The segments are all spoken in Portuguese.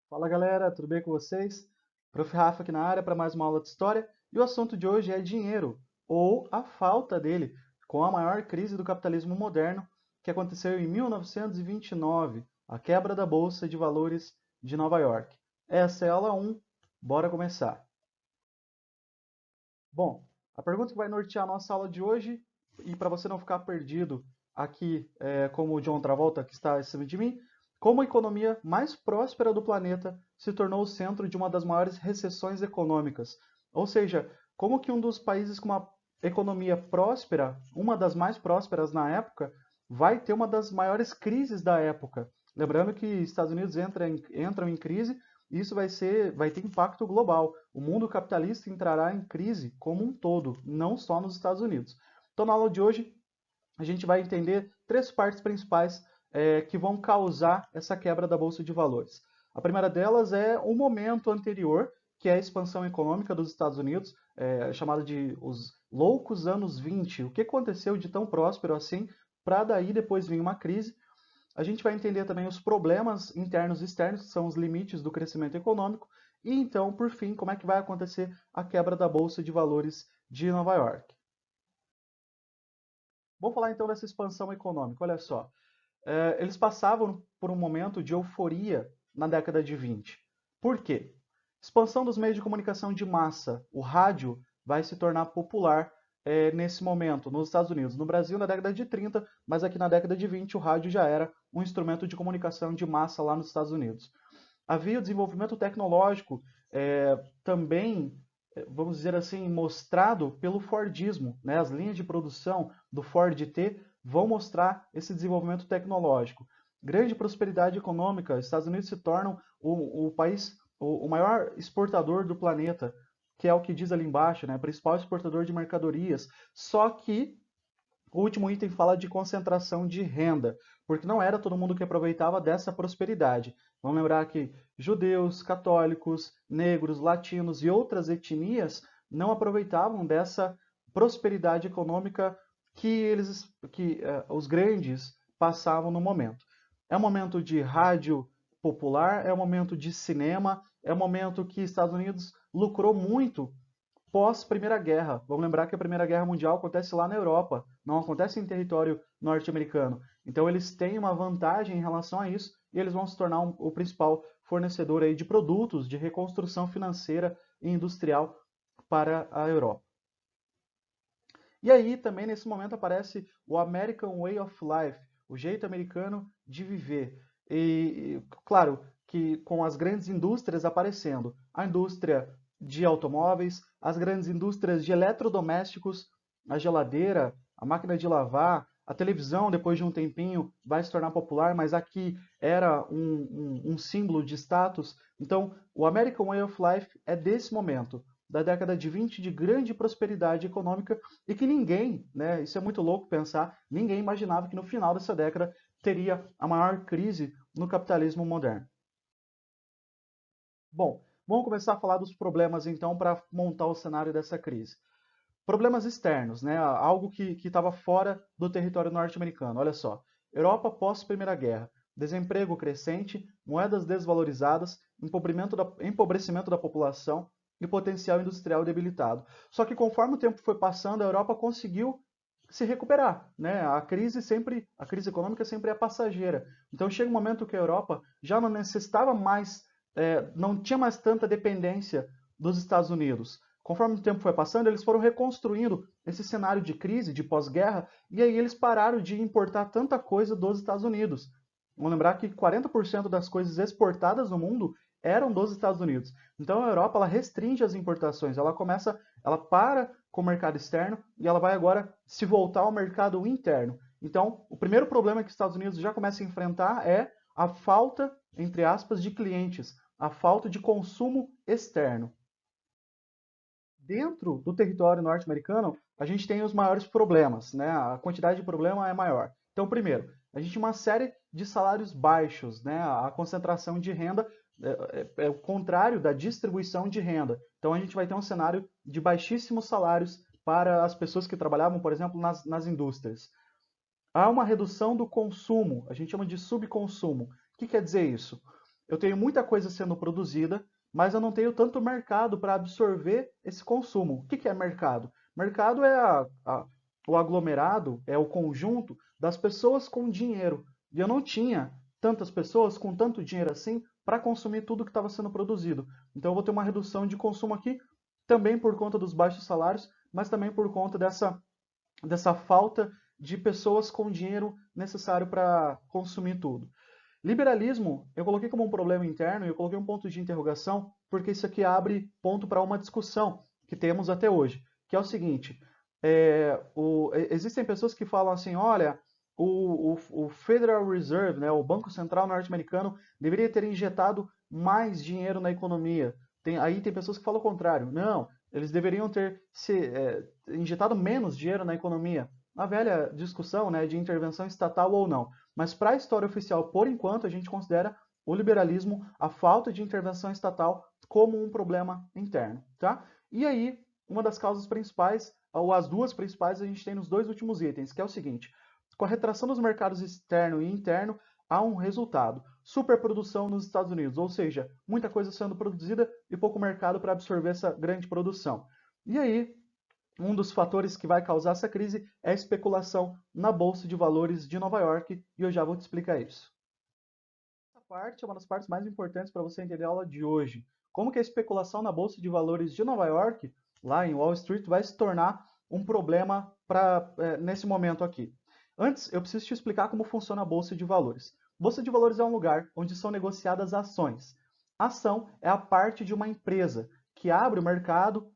Fala galera, tudo bem com vocês? Prof. Rafa aqui na área para mais uma aula de história e o assunto de hoje é dinheiro, ou a falta dele, com a maior crise do capitalismo moderno que aconteceu em 1929, a quebra da Bolsa de Valores de Nova York. Essa é a aula 1, bora começar. Bom, a pergunta que vai nortear a nossa aula de hoje, e para você não ficar perdido aqui, como o John Travolta, que está acima de mim, como a economia mais próspera do planeta se tornou o centro de uma das maiores recessões econômicas? Ou seja, como que um dos países com uma economia próspera, uma das mais prósperas na época, vai ter uma das maiores crises da época? Lembrando que Estados Unidos entram em crise e isso vai ter impacto global. O mundo capitalista entrará em crise como um todo, não só nos Estados Unidos. Então, na aula de hoje, a gente vai entender três partes principais que vão causar essa quebra da Bolsa de Valores. A primeira delas é o momento anterior, que é a expansão econômica dos Estados Unidos, chamada de os loucos anos 20. O que aconteceu de tão próspero assim, para daí depois vir uma crise. A gente vai entender também os problemas internos e externos, que são os limites do crescimento econômico, e então, por fim, como é que vai acontecer a quebra da Bolsa de Valores de Nova York. Vamos falar então dessa expansão econômica. Olha só, eles passavam por um momento de euforia na década de 20. Por quê? Expansão dos meios de comunicação de massa. O rádio vai se tornar popular nesse momento nos Estados Unidos. No Brasil, na década de 30, mas aqui na década de 20, o rádio já era um instrumento de comunicação de massa lá nos Estados Unidos. Havia o desenvolvimento tecnológico também, vamos dizer assim, mostrado pelo Fordismo. Né? As linhas de produção do Ford T vão mostrar esse desenvolvimento tecnológico. Grande prosperidade econômica, os Estados Unidos se tornam o país, o maior exportador do planeta, que é o que diz ali embaixo, né? Principal exportador de mercadorias. Só que o último item fala de concentração de renda, porque não era todo mundo que aproveitava dessa prosperidade. Vamos lembrar que judeus, católicos, negros, latinos e outras etnias não aproveitavam dessa prosperidade econômica que os grandes passavam no momento. É um momento de rádio popular, é um momento de cinema, é um momento que Estados Unidos lucrou muito pós-Primeira Guerra. Vamos lembrar que a Primeira Guerra Mundial acontece lá na Europa, não acontece em território norte-americano. Então eles têm uma vantagem em relação a isso e eles vão se tornar o principal fornecedor aí de produtos de reconstrução financeira e industrial para a Europa. E aí também nesse momento aparece o American Way of Life, o jeito americano de viver. Claro que com as grandes indústrias aparecendo, a indústria de automóveis, as grandes indústrias de eletrodomésticos, a geladeira, a máquina de lavar, a televisão, depois de um tempinho, vai se tornar popular, mas aqui era um símbolo de status. Então, o American Way of Life é desse momento, da década de 20, de grande prosperidade econômica, e que ninguém, né, isso é muito louco pensar, ninguém imaginava que no final dessa década teria a maior crise no capitalismo moderno. Bom, vamos começar a falar dos problemas então para montar o cenário dessa crise. Problemas externos, né? Algo que estava fora do território norte-americano. Olha só, Europa pós Primeira Guerra, desemprego crescente, moedas desvalorizadas, empobrecimento da população e potencial industrial debilitado. Só que conforme o tempo foi passando, a Europa conseguiu se recuperar, né? A crise econômica sempre é passageira. Então chega um momento que a Europa já não necessitava mais, não tinha mais tanta dependência dos Estados Unidos. Conforme o tempo foi passando, eles foram reconstruindo esse cenário de crise, de pós-guerra, e aí eles pararam de importar tanta coisa dos Estados Unidos. Vamos lembrar que 40% das coisas exportadas no mundo eram dos Estados Unidos. Então a Europa ela restringe as importações, ela para com o mercado externo e ela vai agora se voltar ao mercado interno. Então, o primeiro problema que os Estados Unidos já começa a enfrentar é a falta, entre aspas, de clientes, a falta de consumo externo. Dentro do território norte-americano, a gente tem os maiores problemas, né? A quantidade de problema é maior. Então, primeiro, a gente tem uma série de salários baixos, né? A concentração de renda é o contrário da distribuição de renda. Então, a gente vai ter um cenário de baixíssimos salários para as pessoas que trabalhavam, por exemplo, nas indústrias. Há uma redução do consumo, a gente chama de subconsumo. O que quer dizer isso? eu tenho muita coisa sendo produzida, mas eu não tenho tanto mercado para absorver esse consumo. O que que é mercado? Mercado é o aglomerado, é o conjunto das pessoas com dinheiro. E eu não tinha tantas pessoas com tanto dinheiro assim para consumir tudo que estava sendo produzido. Então eu vou ter uma redução de consumo aqui, também por conta dos baixos salários, mas também por conta dessa falta de pessoas com dinheiro necessário para consumir tudo. Liberalismo, eu coloquei como um problema interno e eu coloquei um ponto de interrogação, porque isso aqui abre ponto para uma discussão que temos até hoje, que é o seguinte: existem pessoas que falam assim, olha, o Federal Reserve, né, o Banco Central norte-americano, deveria ter injetado mais dinheiro na economia. Aí tem pessoas que falam o contrário. Não, eles deveriam ter injetado menos dinheiro na economia. A velha discussão, né, de intervenção estatal ou não. Mas para a história oficial, por enquanto, a gente considera o liberalismo, a falta de intervenção estatal, como um problema interno. Tá? E aí, uma das causas principais, ou as duas principais, a gente tem nos dois últimos itens, que é o seguinte: com a retração dos mercados externo e interno, há um resultado: superprodução nos Estados Unidos, ou seja, muita coisa sendo produzida e pouco mercado para absorver essa grande produção. E aí, um dos fatores que vai causar essa crise é a especulação na Bolsa de Valores de Nova York, e eu já vou te explicar isso. Essa parte é uma das partes mais importantes para você entender a aula de hoje. Como que a especulação na Bolsa de Valores de Nova York, lá em Wall Street, vai se tornar um problema nesse momento aqui. Antes, eu preciso te explicar como funciona a Bolsa de Valores. Bolsa de Valores é um lugar onde são negociadas ações. A ação é a parte de uma empresa que abre o mercado,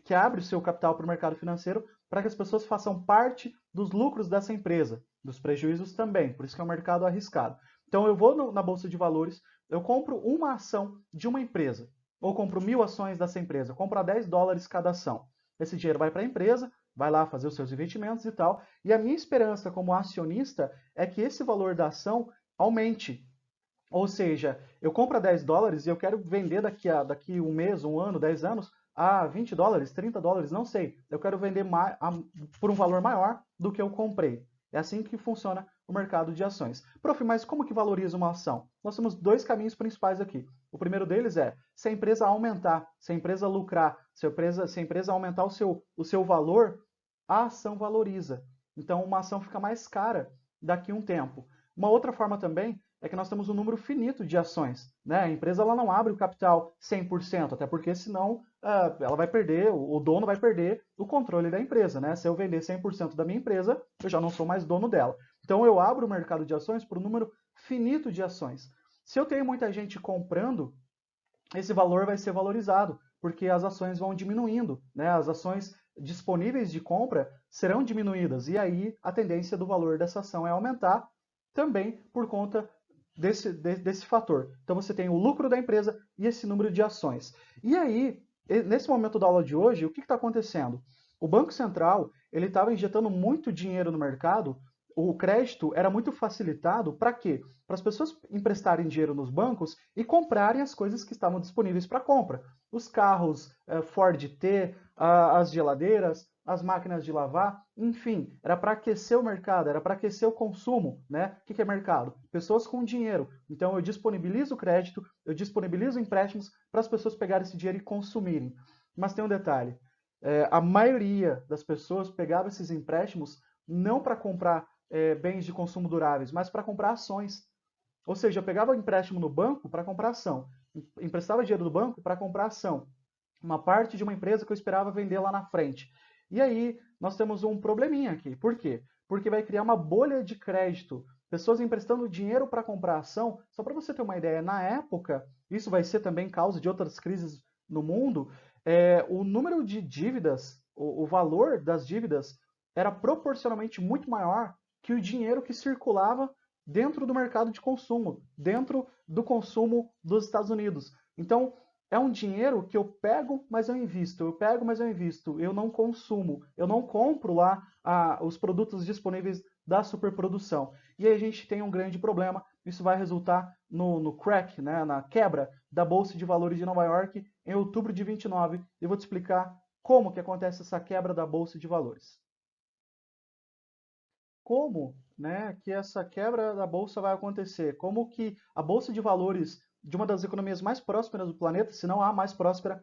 que abre o seu capital para o mercado financeiro para que as pessoas façam parte dos lucros dessa empresa, dos prejuízos também, por isso que é um mercado arriscado. Então eu vou na Bolsa de Valores, eu compro uma ação de uma empresa, ou compro 1.000 ações dessa empresa, eu compro a $10 cada ação. Esse dinheiro vai para a empresa, vai lá fazer os seus investimentos e tal, e a minha esperança como acionista é que esse valor da ação aumente. Ou seja, eu compro a $10 e eu quero vender daqui um mês, um ano, 10 anos, a $20, $30, não sei. Eu quero vender por um valor maior do que eu comprei. É assim que funciona o mercado de ações. Prof, mas como que valoriza uma ação? Nós temos dois caminhos principais aqui. O primeiro deles é se a empresa aumentar, se a empresa lucrar, se a empresa aumentar o seu valor, a ação valoriza. Então, uma ação fica mais cara daqui a um tempo. Uma outra forma também é que nós temos um número finito de ações. Né? A empresa ela não abre o capital 100%, até porque senão ela vai perder, o dono vai perder o controle da empresa. Né? Se eu vender 100% da minha empresa, eu já não sou mais dono dela. Então eu abro o mercado de ações por um número finito de ações. Se eu tenho muita gente comprando, esse valor vai ser valorizado, porque as ações vão diminuindo, né? As ações disponíveis de compra serão diminuídas, e aí a tendência do valor dessa ação é aumentar, também por conta desse fator. Então você tem o lucro da empresa e esse número de ações. E aí, nesse momento da aula de hoje, o que está acontecendo? O Banco Central ele estava injetando muito dinheiro no mercado, o crédito era muito facilitado para quê? Para as pessoas emprestarem dinheiro nos bancos e comprarem as coisas que estavam disponíveis para compra. Os carros Ford T, as geladeiras, as máquinas de lavar, enfim, era para aquecer o mercado, era para aquecer o consumo, né? O que é mercado? Pessoas com dinheiro. Então eu disponibilizo crédito, eu disponibilizo empréstimos para as pessoas pegarem esse dinheiro e consumirem. Mas tem um detalhe, a maioria das pessoas pegava esses empréstimos não para comprar bens de consumo duráveis, mas para comprar ações. Ou seja, eu pegava empréstimo no banco para comprar ação, emprestava dinheiro do banco para comprar ação, uma parte de uma empresa que eu esperava vender lá na frente. E aí nós temos um probleminha aqui. Por quê? Porque vai criar uma bolha de crédito. Pessoas emprestando dinheiro para comprar ação. Só para você ter uma ideia, na época, isso vai ser também causa de outras crises no mundo, o número de dívidas, o valor das dívidas era proporcionalmente muito maior que o dinheiro que circulava dentro do mercado de consumo, dentro do consumo dos Estados Unidos. Então, é um dinheiro que eu pego, mas eu invisto, eu pego, mas eu invisto, eu não consumo, eu não compro lá os produtos disponíveis da superprodução. E aí a gente tem um grande problema, isso vai resultar no crack, né, na quebra da Bolsa de Valores de Nova York em outubro de 29. E eu vou te explicar como que acontece essa quebra da Bolsa de Valores. Como né, que essa quebra da bolsa vai acontecer? Como que a bolsa de valores de uma das economias mais prósperas do planeta, se não a mais próspera,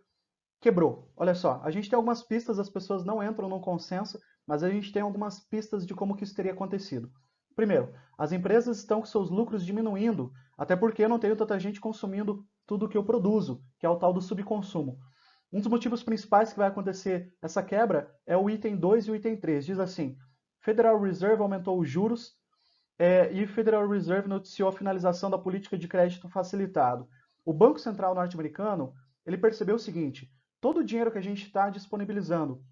quebrou? Olha só, a gente tem algumas pistas, as pessoas não entram num consenso, mas a gente tem algumas pistas de como que isso teria acontecido. Primeiro, as empresas estão com seus lucros diminuindo, até porque eu não tenho tanta gente consumindo tudo que eu produzo, que é o tal do subconsumo. Um dos motivos principais que vai acontecer essa quebra é o item 2 e o item 3. Diz assim: Federal Reserve aumentou os juros e Federal Reserve noticiou a finalização da política de crédito facilitado. O Banco Central norte-americano ele percebeu o seguinte: todo o dinheiro que a gente está disponibilizando,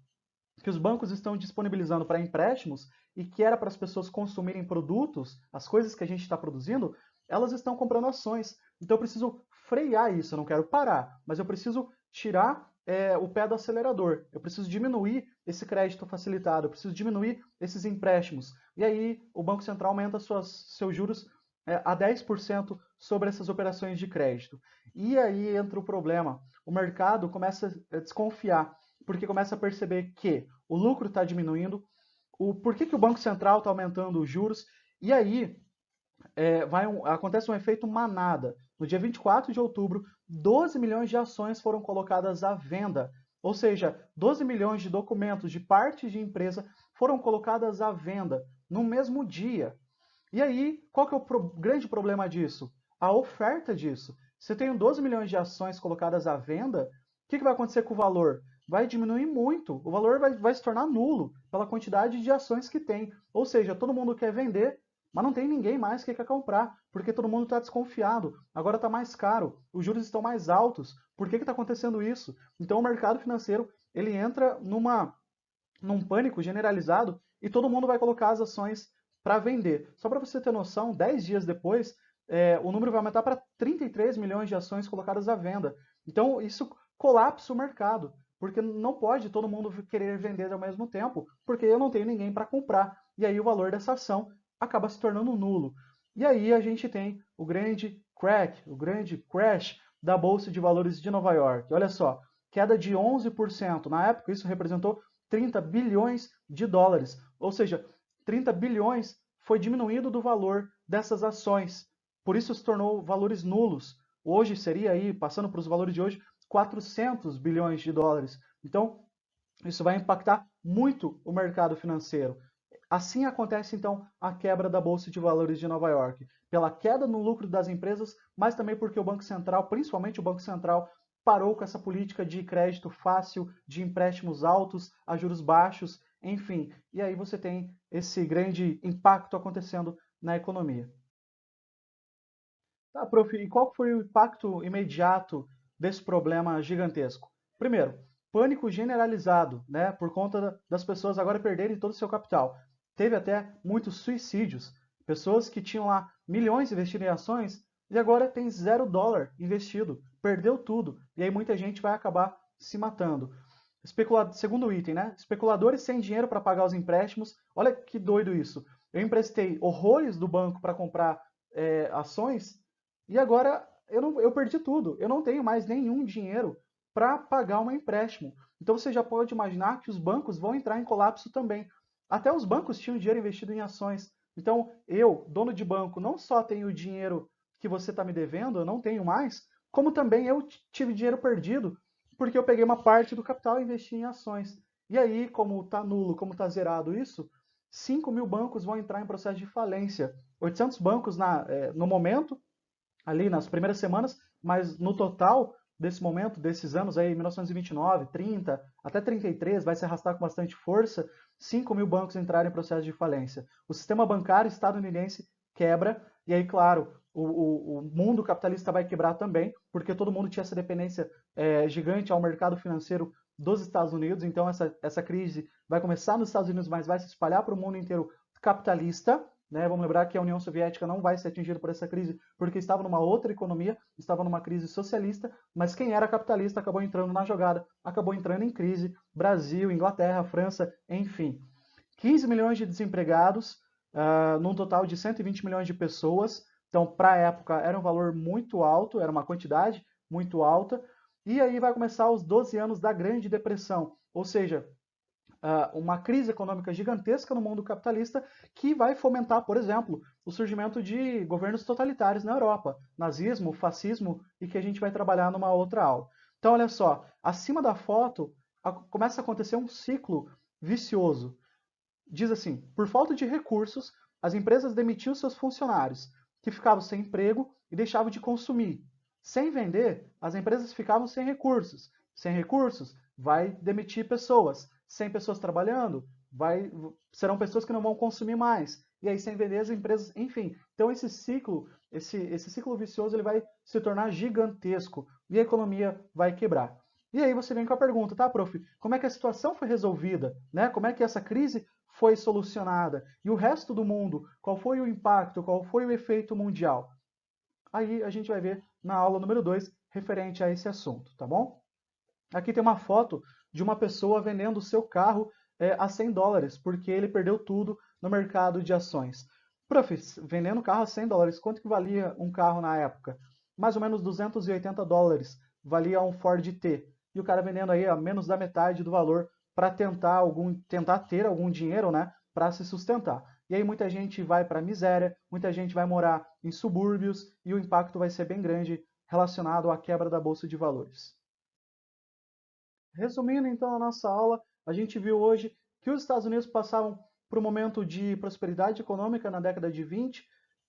que os bancos estão disponibilizando para empréstimos e que era para as pessoas consumirem produtos, as coisas que a gente está produzindo, elas estão comprando ações. Então eu preciso frear isso, eu não quero parar, mas eu preciso tirar o pé do acelerador. Eu preciso diminuir esse crédito facilitado, eu preciso diminuir esses empréstimos. E aí o Banco Central aumenta seus juros a 10% sobre essas operações de crédito. E aí entra o problema. O mercado começa a desconfiar, porque começa a perceber que o lucro está diminuindo, por que o Banco Central está aumentando os juros, e aí acontece um efeito manada. No dia 24 de outubro, 12 milhões de ações foram colocadas à venda. Ou seja, 12 milhões de documentos de partes de empresa foram colocadas à venda no mesmo dia. E aí, qual que é o grande problema disso? A oferta disso. Se eu tenho 12 milhões de ações colocadas à venda, o que vai acontecer com o valor? Vai diminuir muito. O valor vai se tornar nulo pela quantidade de ações que tem. Ou seja, todo mundo quer vender, mas não tem ninguém mais que quer comprar, porque todo mundo está desconfiado. Agora está mais caro, os juros estão mais altos. Por que está acontecendo isso? Então o mercado financeiro ele entra num pânico generalizado e todo mundo vai colocar as ações para vender. Só para você ter noção, 10 dias depois, o número vai aumentar para 33 milhões de ações colocadas à venda. Então, isso colapsa o mercado, porque não pode todo mundo querer vender ao mesmo tempo, porque eu não tenho ninguém para comprar. E aí o valor dessa ação acaba se tornando nulo. E aí a gente tem o grande crack, o grande crash da Bolsa de Valores de Nova York. Olha só, queda de 11%. Na época, isso representou 30 bilhões de dólares. Ou seja, 30 bilhões foi diminuído do valor dessas ações. Por isso se tornou valores nulos. Hoje seria aí, passando para os valores de hoje, 400 bilhões de dólares. Então, isso vai impactar muito o mercado financeiro. Assim acontece então a quebra da Bolsa de Valores de Nova York, pela queda no lucro das empresas, mas também porque o Banco Central, principalmente o Banco Central, parou com essa política de crédito fácil, de empréstimos altos a juros baixos, enfim. E aí você tem esse grande impacto acontecendo na economia. Tá, prof, e qual foi o impacto imediato desse problema gigantesco? Primeiro, pânico generalizado, né, por conta das pessoas agora perderem todo o seu capital. Teve até muitos suicídios, pessoas que tinham lá milhões investidos em ações e agora tem $0 investido, perdeu tudo, e aí muita gente vai acabar se matando. Segundo item, né? Especuladores sem dinheiro para pagar os empréstimos. Olha que doido isso. Eu emprestei horrores do banco para comprar ações e agora eu perdi tudo. Eu não tenho mais nenhum dinheiro para pagar um empréstimo. Então você já pode imaginar que os bancos vão entrar em colapso também. Até os bancos tinham dinheiro investido em ações. Então eu, dono de banco, não só tenho o dinheiro que você está me devendo, eu não tenho mais, como também eu tive dinheiro perdido porque eu peguei uma parte do capital e investi em ações. E aí, como está nulo, como está zerado isso, 5 mil bancos vão entrar em processo de falência. 800 bancos no momento, ali nas primeiras semanas, mas no total desse momento, desses anos aí, 1929, 30, até 33, vai se arrastar com bastante força, 5 mil bancos entrarem em processo de falência. O sistema bancário estadunidense quebra, e aí, claro, o mundo capitalista vai quebrar também, porque todo mundo tinha essa dependência gigante ao mercado financeiro dos Estados Unidos, então essa crise vai começar nos Estados Unidos, mas vai se espalhar para o mundo inteiro capitalista, né? Vamos lembrar que a União Soviética não vai ser atingida por essa crise porque estava numa outra economia, estava numa crise socialista, mas quem era capitalista acabou entrando na jogada, acabou entrando em crise, Brasil, Inglaterra, França, enfim. 15 milhões de desempregados, num total de 120 milhões de pessoas, então para a época era um valor muito alto, era uma quantidade muito alta, e aí vai começar os 12 anos da Grande Depressão, ou seja, uma crise econômica gigantesca no mundo capitalista que vai fomentar, por exemplo, o surgimento de governos totalitários na Europa, nazismo, fascismo, e que a gente vai trabalhar numa outra aula. Então, olha só, acima da foto começa a acontecer um ciclo vicioso. Diz assim: por falta de recursos, as empresas demitiam seus funcionários, que ficavam sem emprego e deixavam de consumir. Sem vender, as empresas ficavam sem recursos. Sem recursos, vai demitir pessoas. Sem pessoas trabalhando, serão pessoas que não vão consumir mais. E aí, sem vender, as empresas, enfim. Então, esse ciclo vicioso, ele vai se tornar gigantesco e a economia vai quebrar. E aí você vem com a pergunta, tá, prof? Como é que a situação foi resolvida? Né? Como é que essa crise foi solucionada? E o resto do mundo, qual foi o impacto, qual foi o efeito mundial? Aí a gente vai ver na aula número 2, referente a esse assunto, tá bom? Aqui tem uma foto de uma pessoa vendendo o seu carro a $100, porque ele perdeu tudo no mercado de ações. Prof, vendendo carro a $100, quanto que valia um carro na época? Mais ou menos $280 valia um Ford T. E o cara vendendo aí a menos da metade do valor para tentar ter algum dinheiro, né, para se sustentar. E aí muita gente vai para a miséria, muita gente vai morar em subúrbios e o impacto vai ser bem grande relacionado à quebra da bolsa de valores. Resumindo então a nossa aula, a gente viu hoje que os Estados Unidos passaram por um momento de prosperidade econômica na década de 20,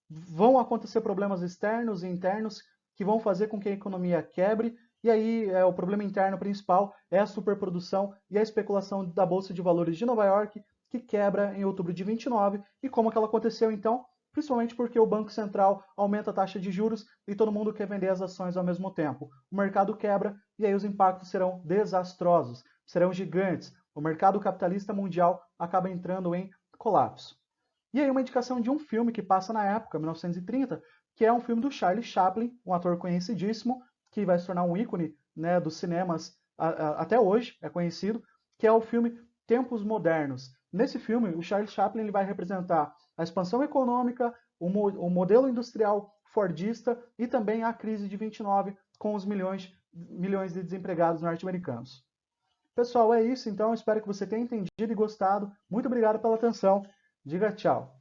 vão acontecer problemas externos e internos que vão fazer com que a economia quebre, e aí o problema interno principal é a superprodução e a especulação da Bolsa de Valores de Nova York, que quebra em outubro de 29, e como que ela aconteceu então? Principalmente porque o Banco Central aumenta a taxa de juros e todo mundo quer vender as ações ao mesmo tempo. O mercado quebra e aí os impactos serão desastrosos, serão gigantes. O mercado capitalista mundial acaba entrando em colapso. E aí uma indicação de um filme que passa na época, 1930, que é um filme do Charlie Chaplin, um ator conhecidíssimo, que vai se tornar um ícone, né, dos cinemas até hoje, é conhecido, que é o filme Tempos Modernos. Nesse filme, o Charlie Chaplin ele vai representar a expansão econômica, o modelo industrial fordista e também a crise de 29 com os milhões de desempregados norte-americanos. Pessoal, é isso então. Espero que você tenha entendido e gostado. Muito obrigado pela atenção. Diga tchau.